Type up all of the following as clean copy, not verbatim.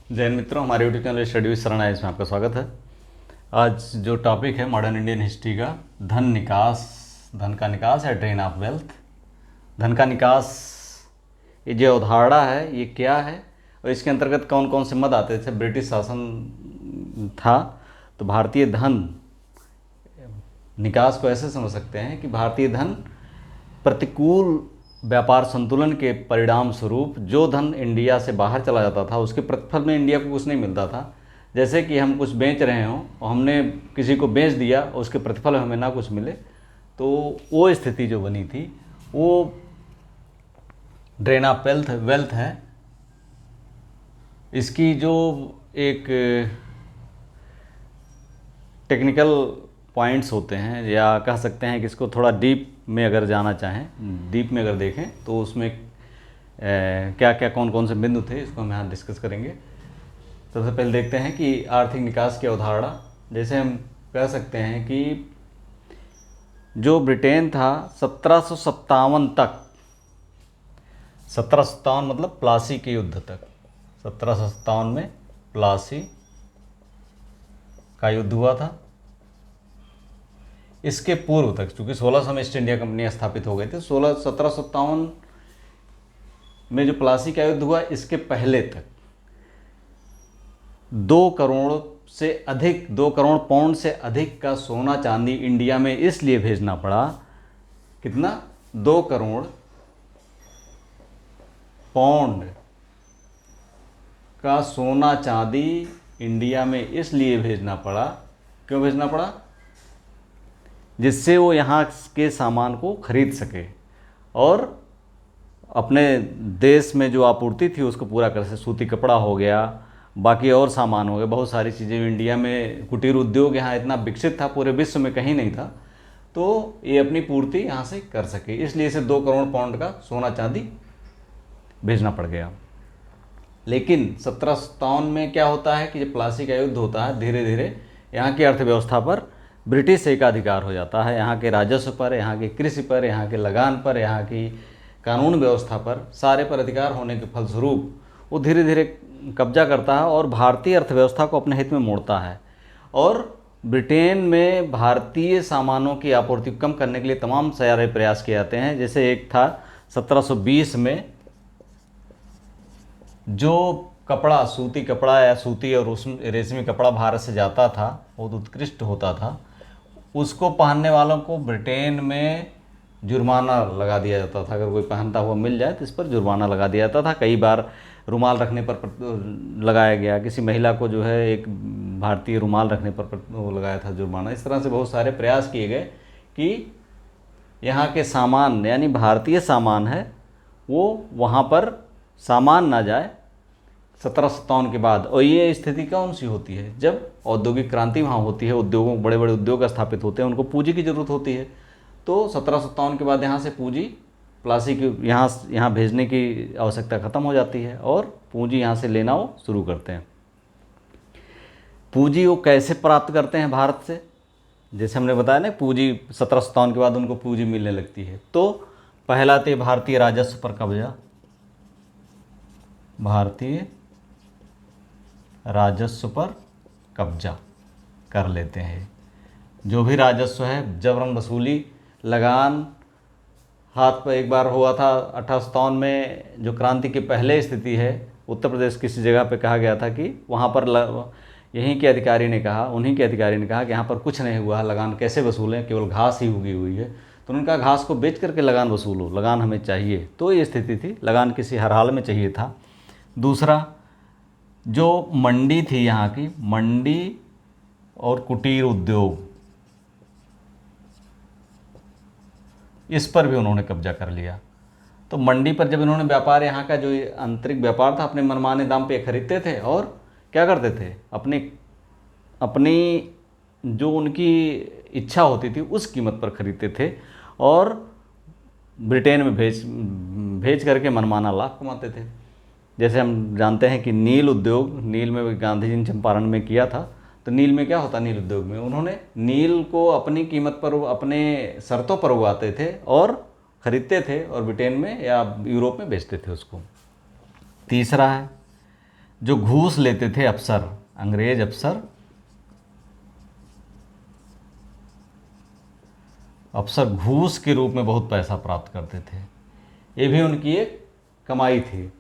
जैन मित्रों, हमारे YouTube channel study with शरण है, इसमें आपका स्वागत है। आज जो टॉपिक है मॉडर्न इंडियन हिस्ट्री का धन निकास, धन का निकास है, ड्रेन ऑफ वेल्थ। धन का निकास ये जो अवधारणा है ये क्या है और इसके अंतर्गत कौन कौन से मद आते थे। ब्रिटिश शासन था तो भारतीय धन निकास को ऐसे समझ सकते हैं कि भारतीय धन प्रतिकूल व्यापार संतुलन के परिणाम स्वरूप जो धन इंडिया से बाहर चला जाता था उसके प्रतिफल में इंडिया को कुछ नहीं मिलता था। जैसे कि हम कुछ बेच रहे हों और हमने किसी को बेच दिया और उसके प्रतिफल हमें ना कुछ मिले, तो वो स्थिति जो बनी थी वो ड्रेन ऑफ वेल्थ है। इसकी जो एक टेक्निकल पॉइंट्स होते हैं या कह सकते हैं कि इसको थोड़ा डीप में अगर जाना चाहें, डीप में अगर देखें तो उसमें क्या क्या कौन कौन से बिंदु थे, इसको हम यहाँ डिस्कस करेंगे। सबसे पहले देखते हैं कि आर्थिक निकास की अवधारणा। जैसे हम कह सकते हैं कि जो ब्रिटेन था 1757 तक, 1757 मतलब प्लासी के युद्ध तक, 1757 में प्लासी का युद्ध हुआ था। इसके पूर्व तक, चूँकि 1600 में ईस्ट इंडिया कंपनी स्थापित हो गई थी, 1757 में जो प्लासी का युद्ध हुआ इसके पहले तक 2 करोड़ से अधिक, 2 करोड़ पाउंड से अधिक का सोना चांदी इंडिया में इसलिए भेजना पड़ा। कितना? 2 करोड़ पाउंड का सोना चांदी इंडिया में इसलिए भेजना पड़ा। क्यों भेजना पड़ा? जिससे वो यहाँ के सामान को खरीद सके और अपने देश में जो आपूर्ति थी उसको पूरा कर सके। सूती कपड़ा हो गया, बाकी और सामान हो गए, बहुत सारी चीज़ें। इंडिया में कुटीर उद्योग यहाँ इतना विकसित था, पूरे विश्व में कहीं नहीं था, तो ये अपनी पूर्ति यहाँ से कर सके, इसलिए इसे 2 करोड़ पाउंड का सोना चांदी भेजना पड़ गया। लेकिन 1757 में क्या होता है कि जब प्लासी का युद्ध होता है, धीरे धीरे यहाँ की अर्थव्यवस्था पर ब्रिटिश एकाधिकार हो जाता है। यहाँ के राजस्व पर, यहाँ की कृषि पर, यहाँ के लगान पर, यहाँ की कानून व्यवस्था पर, सारे पर अधिकार होने के फलस्वरूप वो धीरे धीरे कब्जा करता है और भारतीय अर्थव्यवस्था को अपने हित में मोड़ता है। और ब्रिटेन में भारतीय सामानों की आपूर्ति कम करने के लिए तमाम सारे प्रयास किए जाते हैं। जैसे एक था 1720 में, जो कपड़ा, सूती कपड़ा या सूती और रेशमी कपड़ा भारत से जाता था, बहुत उत्कृष्ट होता था, उसको पहनने वालों को ब्रिटेन में जुर्माना लगा दिया जाता था। अगर कोई पहनता हुआ मिल जाए तो इस पर जुर्माना लगा दिया जाता था। कई बार रुमाल रखने पर लगाया गया, किसी महिला को जो है एक भारतीय रुमाल रखने पर वो लगाया था जुर्माना। इस तरह से बहुत सारे प्रयास किए गए कि यहाँ के सामान, यानी भारतीय सामान है, वो वहाँ पर सामान ना जाए 1757 के बाद। और ये स्थिति कौन सी होती है? जब औद्योगिक क्रांति वहाँ होती है, उद्योगों, बड़े बड़े उद्योग स्थापित होते हैं, उनको पूंजी की ज़रूरत होती है। तो 1757 के बाद यहाँ से पूंजी, प्लासी की यहाँ भेजने की आवश्यकता ख़त्म हो जाती है और पूंजी यहाँ से लेना वो शुरू करते हैं। पूंजी वो कैसे प्राप्त करते हैं भारत से? जैसे हमने बताया ना, पूंजी 1757 के बाद उनको पूंजी मिलने लगती है। तो पहला तो भारतीय राजस्व पर कब्जा, भारतीय राजस्व पर कब्जा कर लेते हैं। जो भी राजस्व है, जबरन वसूली, लगान हाथ पर। एक बार हुआ था 1857 में, जो क्रांति की पहले स्थिति है, उत्तर प्रदेश किसी जगह पे कहा गया था कि वहाँ पर यहीं के अधिकारी ने कहा, उन्हीं के अधिकारी ने कहा कि यहाँ पर कुछ नहीं हुआ, लगान कैसे वसूलें, केवल घास ही उगी हुई है। तो उन्होंने कहा घास को बेच करके लगान वसूलो, लगान हमें चाहिए। तो ये स्थिति थी, लगान किसी हर हाल में चाहिए था। दूसरा, जो मंडी थी यहाँ की, मंडी और कुटीर उद्योग, इस पर भी उन्होंने कब्जा कर लिया। तो मंडी पर जब इन्होंने व्यापार, यहाँ का जो आंतरिक व्यापार था, अपने मनमाने दाम पे खरीदते थे और क्या करते थे, अपनी जो उनकी इच्छा होती थी उस कीमत पर खरीदते थे और ब्रिटेन में भेज करके मनमाना लाभ कमाते थे। जैसे हम जानते हैं कि नील उद्योग, नील में गांधी जी ने चंपारण में किया था। तो नील में क्या होता, नील उद्योग में उन्होंने नील को अपनी कीमत पर, अपने शर्तों पर उगाते थे और ख़रीदते थे और ब्रिटेन में या यूरोप में बेचते थे उसको। तीसरा है जो घूस लेते थे अफसर, अंग्रेज अफसर घूस के रूप में बहुत पैसा प्राप्त करते थे, ये भी उनकी एक कमाई थी।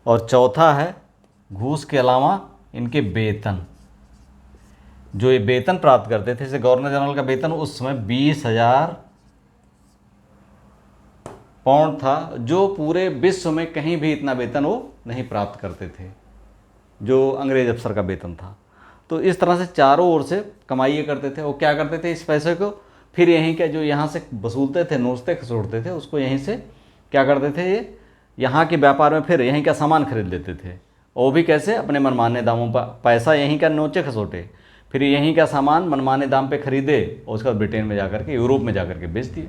और चौथा है घूस के अलावा इनके वेतन, जो ये वेतन प्राप्त करते थे, जैसे गवर्नर जनरल का वेतन उस समय 20,000 पाउंड था, जो पूरे विश्व में कहीं भी इतना वेतन वो नहीं प्राप्त करते थे जो अंग्रेज अफसर का वेतन था। तो इस तरह से चारों ओर से कमाई करते थे। वो क्या करते थे, इस पैसे को फिर यहीं के जो यहाँ से वसूलते थे, नोचते खसोटते थे, उसको यहीं से क्या करते थे, ये यहाँ के व्यापार में फिर यहीं का सामान खरीद लेते थे। और वो भी कैसे, अपने मनमाने दामों पर, पैसा यहीं का नोचे खसोटे, फिर यहीं का सामान मनमाने दाम पे खरीदे और उसके बाद ब्रिटेन में जाकर के, यूरोप में जाकर के बेच दिए।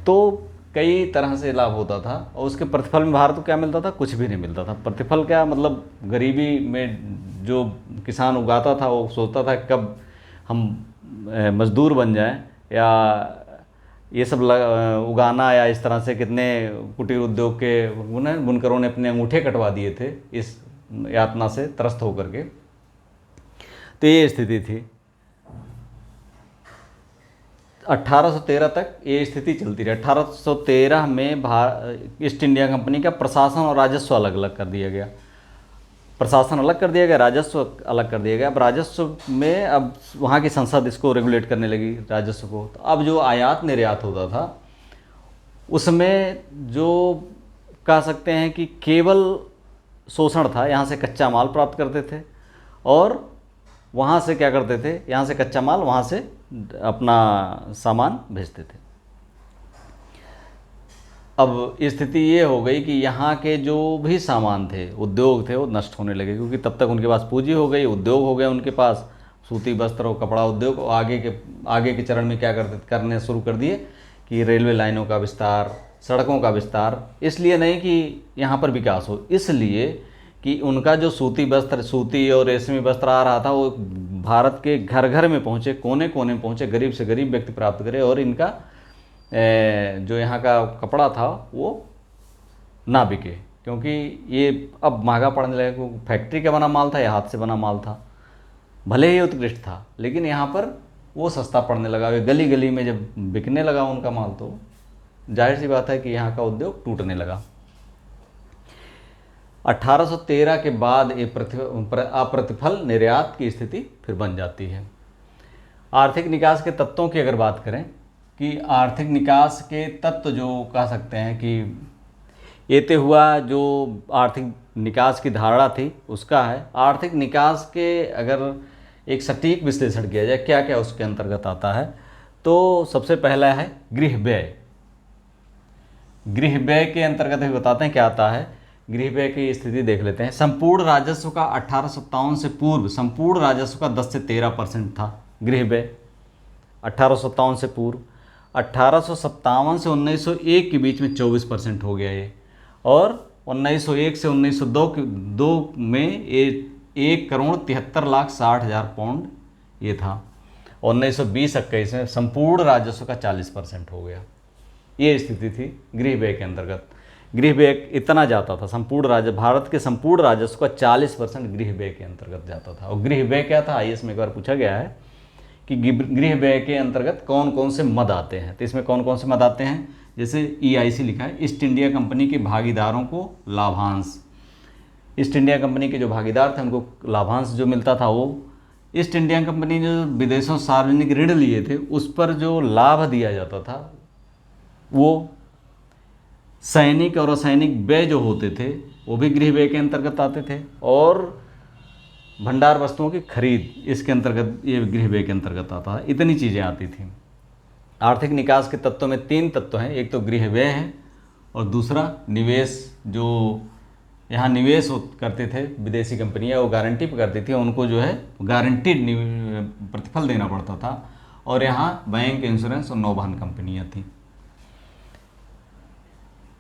तो कई तरह से लाभ होता था। और उसके प्रतिफल में भारत को क्या मिलता था, कुछ भी नहीं मिलता था। प्रतिफल क्या मतलब, गरीबी में जो किसान उगाता था वो सोचता था कब हम मजदूर बन जाएं, या ये सब उगाना, या इस तरह से कितने कुटीर उद्योग के बुनकरों ने अपने अंगूठे कटवा दिए थे इस यातना से त्रस्त होकर के। तो ये स्थिति थी। 1813 तक ये स्थिति चलती रही। 1813 में ईस्ट इंडिया कंपनी का प्रशासन और राजस्व अलग अलग कर दिया गया। प्रशासन अलग कर दिया गया, राजस्व अलग कर दिया गया। अब राजस्व में अब वहाँ की संसद इसको रेगुलेट करने लगी, राजस्व को। तो अब जो आयात निर्यात होता था उसमें जो कह सकते हैं कि केवल शोषण था। यहाँ से कच्चा माल प्राप्त करते थे और वहाँ से क्या करते थे, यहाँ से कच्चा माल वहाँ से अपना सामान भेजते थे। अब स्थिति ये हो गई कि यहाँ के जो भी सामान थे, उद्योग थे, वो नष्ट होने लगे, क्योंकि तब तक उनके पास पूंजी हो गई, उद्योग हो गए उनके पास, सूती वस्त्र और कपड़ा उद्योग। और आगे के चरण में क्या करने शुरू कर दिए कि रेलवे लाइनों का विस्तार, सड़कों का विस्तार। इसलिए नहीं कि यहाँ पर विकास हो, इसलिए कि उनका जो सूती और रेशमी वस्त्र आ रहा था वो भारत के घर घर में पहुँचे, कोने कोने में पहुँचे, गरीब से गरीब व्यक्ति प्राप्त करे, और इनका जो यहाँ का कपड़ा था वो ना बिके, क्योंकि ये अब महंगा पड़ने लगा। क्योंकि फैक्ट्री का बना माल था, या हाथ से बना माल था, भले ही उत्कृष्ट था, लेकिन यहाँ पर वो सस्ता पड़ने लगा। गली गली में जब बिकने लगा उनका माल, तो जाहिर सी बात है कि यहाँ का उद्योग टूटने लगा। 1813 के बाद ये अप्रतिफल निर्यात की स्थिति फिर बन जाती है। आर्थिक निकास के तत्वों की अगर बात करें कि आर्थिक निकास के तत्व जो कह सकते हैं कि ये हुआ जो आर्थिक निकास की धारणा थी उसका है। आर्थिक निकास के अगर एक सटीक विश्लेषण किया जाए क्या क्या उसके अंतर्गत आता है, तो सबसे पहला है गृह व्यय। गृह व्यय के अंतर्गत भी बताते हैं क्या आता है। गृह व्यय की स्थिति देख लेते हैं। संपूर्ण राजस्व का 1857 से पूर्व संपूर्ण राजस्व का 10 से 13% था गृह व्यय, 1857 से पूर्व। 1857 से 1901 के बीच में 24% हो गया ये, और 1901 से 1902 में ये 1,73,60,000 पाउंड ये था। 1920-21 में संपूर्ण राजस्व का 40% हो गया। ये स्थिति थी गृह व्यय के अंतर्गत। गृह व्यय इतना जाता था, भारत के संपूर्ण राजस्व का 40% गृह व्यय के अंतर्गत जाता था। और गृह व्यय क्या था, आईएएस में एक बार पूछा गया है कि गृह व्यय के अंतर्गत कौन कौन से मद आते हैं। तो इसमें कौन कौन से मद आते हैं, जैसे ईआईसी लिखा है, ईस्ट इंडिया कंपनी के भागीदारों को लाभांश। ईस्ट इंडिया कंपनी के जो भागीदार थे उनको लाभांश जो मिलता था, वो ईस्ट इंडिया कंपनी जो विदेशों सार्वजनिक ऋण लिए थे उस पर जो लाभ दिया जाता था वो सैनिक और असैनिक व्यय जो होते थे वो भी गृह व्यय के अंतर्गत आते थे, और भंडार वस्तुओं की खरीद इसके अंतर्गत, ये गृह व्यय के अंतर्गत आता है। इतनी चीज़ें आती थी। आर्थिक निकास के तत्वों में 3 तत्व हैं, एक तो गृह व्यय है और दूसरा निवेश। जो यहाँ निवेश करते थे विदेशी कंपनियाँ, वो गारंटी पर करती थी, उनको जो है गारंटीड प्रतिफल देना पड़ता था। और यहाँ बैंक, इंश्योरेंस और नौवहन कंपनियाँ थीं।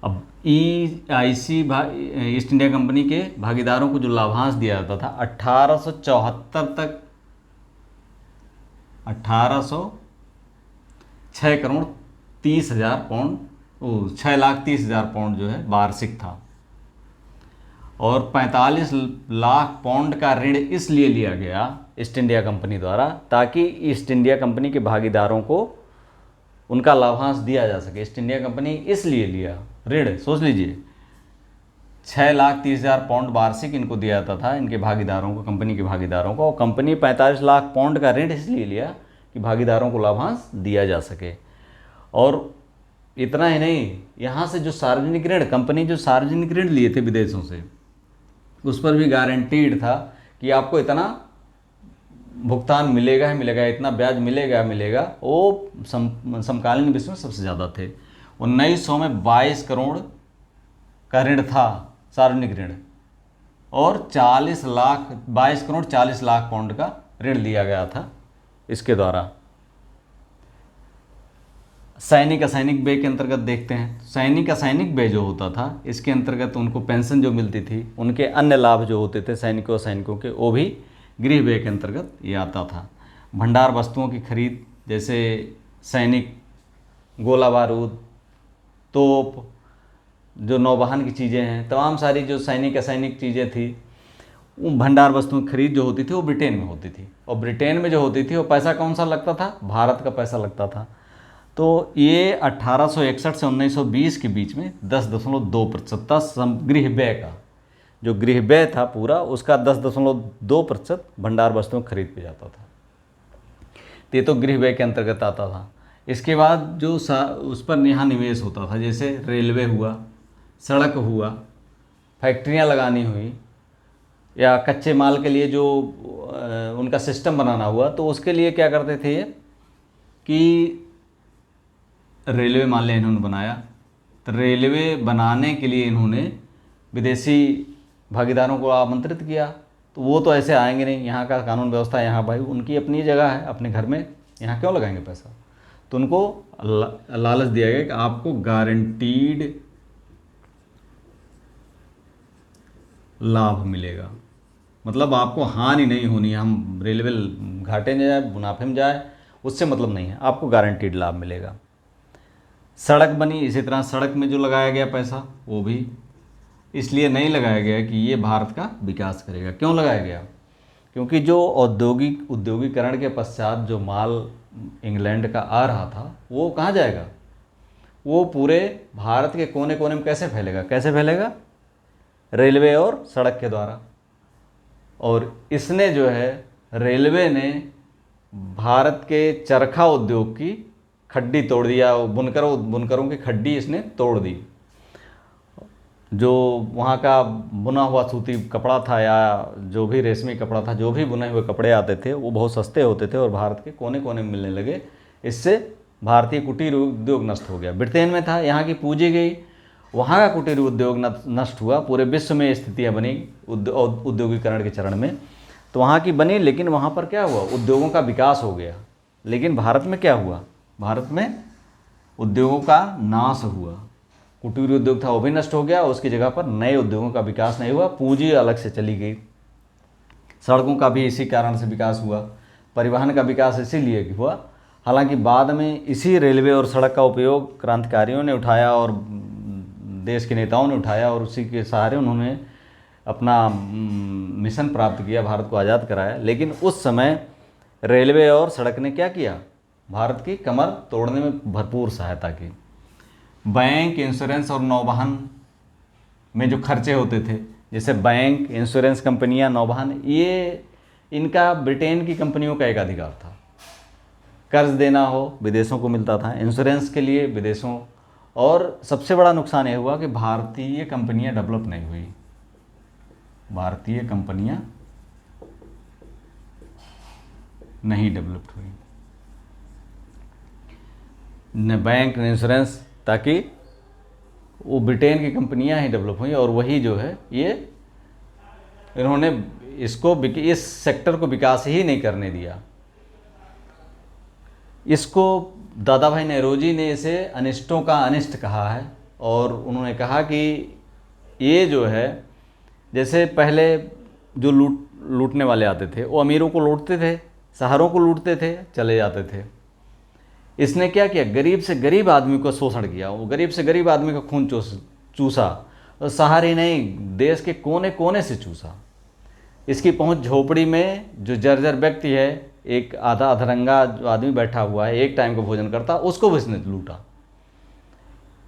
अब ईआईसी ईस्ट इंडिया कंपनी के भागीदारों को जो लाभांश दिया जाता था 1874 तक 6,30,000 पाउंड, 6,30,000 पाउंड जो है वार्षिक था। और 45 लाख पाउंड का ऋण इसलिए लिया गया ईस्ट इंडिया कंपनी द्वारा ताकि ईस्ट इंडिया कंपनी के भागीदारों को उनका लाभांश दिया जा सके। ईस्ट इंडिया कंपनी इसलिए लिया ऋण, सोच लीजिए 6,30,000 पाउंड वार्षिक इनको दिया जाता था, इनके भागीदारों को, कंपनी के भागीदारों को। और कंपनी 45 लाख पाउंड का ऋण इसलिए लिया कि भागीदारों को लाभांश दिया जा सके। और इतना ही नहीं, यहाँ से जो सार्वजनिक ऋण, कंपनी जो सार्वजनिक ऋण लिए थे विदेशों से, उस पर भी गारंटीड था कि आपको इतना भुगतान मिलेगा ही मिलेगा, इतना ब्याज मिलेगा मिलेगा। वो समकालीन विश्व में सबसे ज़्यादा थे। 1900 में 22 करोड़ का ऋण था, सार्वजनिक ऋण, और 22 करोड़ 40 लाख पाउंड का ऋण लिया गया था इसके द्वारा। सैनिक असैनिक व्यय के अंतर्गत देखते हैं। सैनिक असैनिक व्यय जो होता था, इसके अंतर्गत उनको पेंशन जो मिलती थी, उनके अन्य लाभ जो होते थे सैनिकों सैनिकों के, वो भी गृह व्यय के अंतर्गत ये आता था। भंडार वस्तुओं की खरीद, जैसे सैनिक गोला बारूद, तोप, जो नौवहन की चीज़ें हैं, तमाम सारी जो सैनिक असैनिक चीज़ें थी, वो भंडार वस्तुओं की खरीद जो होती थी वो ब्रिटेन में होती थी। और ब्रिटेन में जो होती थी वो पैसा कौन सा लगता था? भारत का पैसा लगता था। तो ये 1861 से 1920 के बीच में 10.2% था गृह व्यय का। जो गृह व्यय था पूरा, उसका 10.2% भंडार वस्तुओं की खरीद पे जाता था। तो ये तो गृह व्यय के अंतर्गत आता था। इसके बाद जो उस पर यहाँ निवेश होता था, जैसे रेलवे हुआ, सड़क हुआ, फैक्ट्रियाँ लगानी हुई, या कच्चे माल के लिए जो उनका सिस्टम बनाना हुआ, तो उसके लिए क्या करते थे ये कि रेलवे मान लिया इन्होंने बनाया, तो रेलवे बनाने के लिए इन्होंने विदेशी भागीदारों को आमंत्रित किया। तो वो तो ऐसे आएंगे नहीं, यहाँ का कानून व्यवस्था, यहाँ भाई उनकी अपनी जगह है, अपने घर में, यहाँ क्यों लगाएंगे पैसा? तो उनको लालच दिया गया कि आपको गारंटीड लाभ मिलेगा, मतलब आपको हानि नहीं होनी है। हम रेलवे घाटे में जाए, मुनाफे में जाए, उससे मतलब नहीं है, आपको गारंटीड लाभ मिलेगा। सड़क बनी, इसी तरह सड़क में जो लगाया गया पैसा, वो भी इसलिए नहीं लगाया गया कि ये भारत का विकास करेगा। क्यों लगाया गया? क्योंकि जो औद्योगिकरण के पश्चात जो माल इंग्लैंड का आ रहा था, वो कहाँ जाएगा? वो पूरे भारत के कोने कोने में कैसे फैलेगा? कैसे फैलेगा? रेलवे और सड़क के द्वारा। और इसने जो है, रेलवे ने भारत के चरखा उद्योग की खड्डी तोड़ दिया, बुनकरों की खड्डी इसने तोड़ दी। जो वहाँ का बुना हुआ सूती कपड़ा था, या जो भी रेशमी कपड़ा था, जो भी बुने हुए कपड़े आते थे, वो बहुत सस्ते होते थे और भारत के कोने कोने में मिलने लगे। इससे भारतीय कुटीर उद्योग नष्ट हो गया। ब्रिटेन में था, यहाँ की पूंजी गई, वहाँ का कुटीर उद्योग नष्ट हुआ। पूरे विश्व में स्थितियाँ बनी औद्योगिकरण के चरण में, तो वहाँ की बनी, लेकिन वहाँ पर क्या हुआ? उद्योगों का विकास हो गया। लेकिन भारत में क्या हुआ? भारत में उद्योगों का नाश हुआ। कुटीर उद्योग था, वो भी नष्ट हो गया, उसकी जगह पर नए उद्योगों का विकास नहीं हुआ, पूंजी अलग से चली गई। सड़कों का भी इसी कारण से विकास हुआ, परिवहन का विकास इसीलिए हुआ। हालांकि बाद में इसी रेलवे और सड़क का उपयोग क्रांतिकारियों ने उठाया और देश के नेताओं ने उठाया, और उसी के सहारे उन्होंने अपना मिशन प्राप्त किया, भारत को आज़ाद कराया। लेकिन उस समय रेलवे और सड़क ने क्या किया? भारत की कमर तोड़ने में भरपूर सहायता की। बैंक, इंश्योरेंस और नौवहन में जो खर्चे होते थे, जैसे बैंक, इंश्योरेंस कंपनियां, नौवहन, ये इनका ब्रिटेन की कंपनियों का एक अधिकार था। कर्ज देना हो विदेशों को मिलता था, इंश्योरेंस के लिए विदेशों। और सबसे बड़ा नुकसान ये हुआ कि भारतीय कंपनियां डेवलप नहीं हुई। भारतीय कंपनियां नहीं डेवलप्ड हुई, न बैंक न इंश्योरेंस, ताकि वो ब्रिटेन की कंपनियां ही डेवलप हुई। और वही जो है, ये इन्होंने इस सेक्टर को विकास ही नहीं करने दिया। इसको दादा भाई नौरोजी ने इसे अनिष्टों का अनिष्ट कहा है। और उन्होंने कहा कि ये जो है, जैसे पहले जो लूटने वाले आते थे, वो अमीरों को लूटते थे, शहरों को लूटते थे, चले जाते थे। इसने क्या किया? गरीब से गरीब आदमी को शोषण किया, वो गरीब से गरीब आदमी का खून चूसा, और शहर ही नहीं, देश के कोने कोने से चूसा। इसकी पहुंच झोपड़ी में जो जर्जर व्यक्ति है, एक आधा अधरंगा जो आदमी बैठा हुआ है, एक टाइम का भोजन करता, उसको भी इसने लूटा।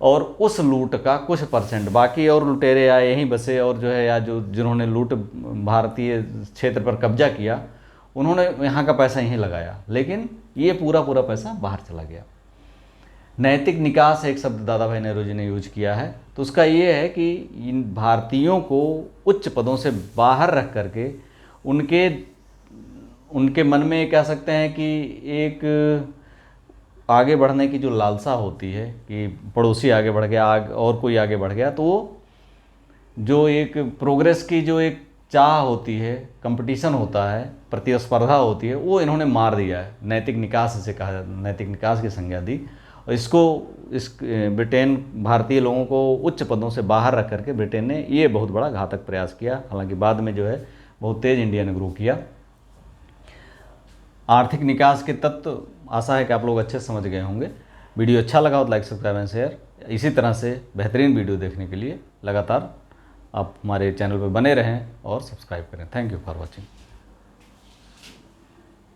और उस लूट का कुछ परसेंट बाकी और लुटेरे या यहीं बसे और जो है या जो जिन्होंने लूट भारतीय क्षेत्र पर कब्जा किया, उन्होंने यहाँ का पैसा यहीं लगाया, लेकिन ये पूरा पूरा पैसा बाहर चला गया। नैतिक निकास एक शब्द दादा भाई नेहरू जी ने यूज किया है, तो उसका ये है कि इन भारतीयों को उच्च पदों से बाहर रख करके उनके मन में कह सकते हैं कि एक आगे बढ़ने की जो लालसा होती है कि पड़ोसी आगे बढ़ गया, और कोई आगे बढ़ गया, तो वो जो एक प्रोग्रेस की जो एक चाह होती है, कंपटीशन होता है, प्रतिस्पर्धा होती है, वो इन्होंने मार दिया है। नैतिक निकास इसे कहा, नैतिक निकास की संज्ञा दी। और इस ब्रिटेन भारतीय लोगों को उच्च पदों से बाहर रख करके ब्रिटेन ने ये बहुत बड़ा घातक प्रयास किया। हालांकि बाद में जो है बहुत तेज़ इंडिया ने ग्रो किया। आर्थिक निकास के तत्व आशा है कि आप लोग अच्छे से समझ गए होंगे। वीडियो अच्छा लगा हो तो लाइक, सब्सक्राइब एंड शेयर। इसी तरह से बेहतरीन वीडियो देखने के लिए लगातार आप हमारे चैनल पर बने रहें और सब्सक्राइब करें। Thank you for watching.